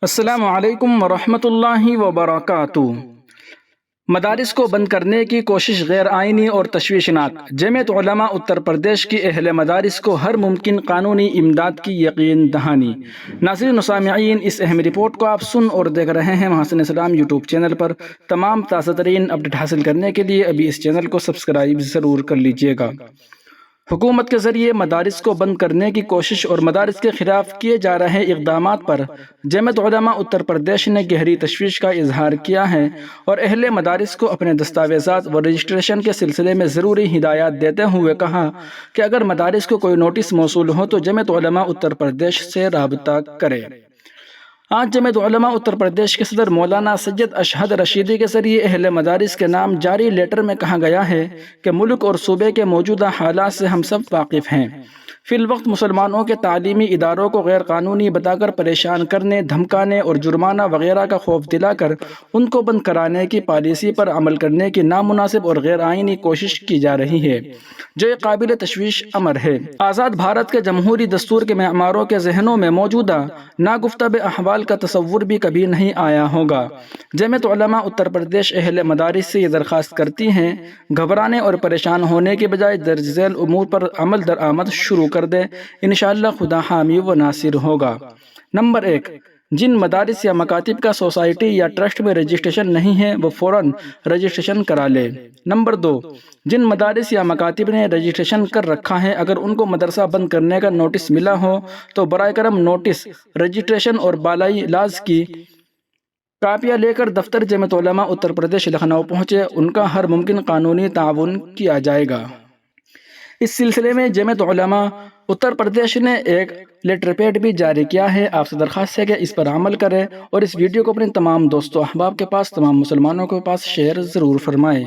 السلام علیکم ورحمۃ اللہ وبرکاتہ۔ مدارس کو بند کرنے کی کوشش غیر آئینی اور تشویشناک۔ جمعیت علماء اتر پردیش کی اہل مدارس کو ہر ممکن قانونی امداد کی یقین دہانی۔ ناظرین و سامعین، اس اہم رپورٹ کو آپ سن اور دیکھ رہے ہیں محسن اسلام یوٹیوب چینل پر۔ تمام تازہ ترین اپڈیٹ حاصل کرنے کے لیے ابھی اس چینل کو سبسکرائب ضرور کر لیجیے گا۔ حکومت کے ذریعے مدارس کو بند کرنے کی کوشش اور مدارس کے خلاف کیے جا رہے اقدامات پر جمعیت علماء اتر پردیش نے گہری تشویش کا اظہار کیا ہے اور اہل مدارس کو اپنے دستاویزات و رجسٹریشن کے سلسلے میں ضروری ہدایات دیتے ہوئے کہا کہ اگر مدارس کو کوئی نوٹس موصول ہو تو جمعیت علماء اتر پردیش سے رابطہ کرے۔ آج جمعیت علماء اتر پردیش کے صدر مولانا سید اشہد رشیدی کے ذریعے اہل مدارس کے نام جاری لیٹر میں کہا گیا ہے کہ ملک اور صوبے کے موجودہ حالات سے ہم سب واقف ہیں۔ فی الوقت مسلمانوں کے تعلیمی اداروں کو غیر قانونی بتا کر پریشان کرنے، دھمکانے اور جرمانہ وغیرہ کا خوف دلا کر ان کو بند کرانے کی پالیسی پر عمل کرنے کی نامناسب اور غیر آئینی کوشش کی جا رہی ہے، جو ایک قابل تشویش امر ہے۔ آزاد بھارت کے جمہوری دستور کے معماروں کے ذہنوں میں موجودہ ناگفتہ احوال کا تصور بھی کبھی نہیں آیا ہوگا۔ جمعیت علماء اتر پردیش اہل مدارس سے یہ درخواست کرتی ہیں، گھبرانے اور پریشان ہونے کے بجائے درج ذیل امور پر عمل درآمد شروع کر دیں، انشاءاللہ خدا حامی و ناصر ہوگا۔ نمبر 1، جن مدارس یا مکاتب کا سوسائٹی یا ٹرسٹ میں رجسٹریشن نہیں ہے وہ فوراً رجسٹریشن کرا لے۔ نمبر 2، جن مدارس یا مکاتب نے رجسٹریشن کر رکھا ہے اگر ان کو مدرسہ بند کرنے کا نوٹس ملا ہو تو برائے کرم نوٹس، رجسٹریشن اور بالائی لاز کی کاپیاں لے کر دفتر جمعیت علماء اتر پردیش لکھنؤ پہنچے، ان کا ہر ممکن قانونی تعاون کیا جائے گا۔ اس سلسلے میں جمعیت علماء اتر پردیش نے ایک لیٹر پیڈ بھی جاری کیا ہے۔ آپ سے درخواست ہے کہ اس پر عمل کریں اور اس ویڈیو کو اپنے تمام دوستوں احباب کے پاس، تمام مسلمانوں کے پاس شیئر ضرور فرمائیں۔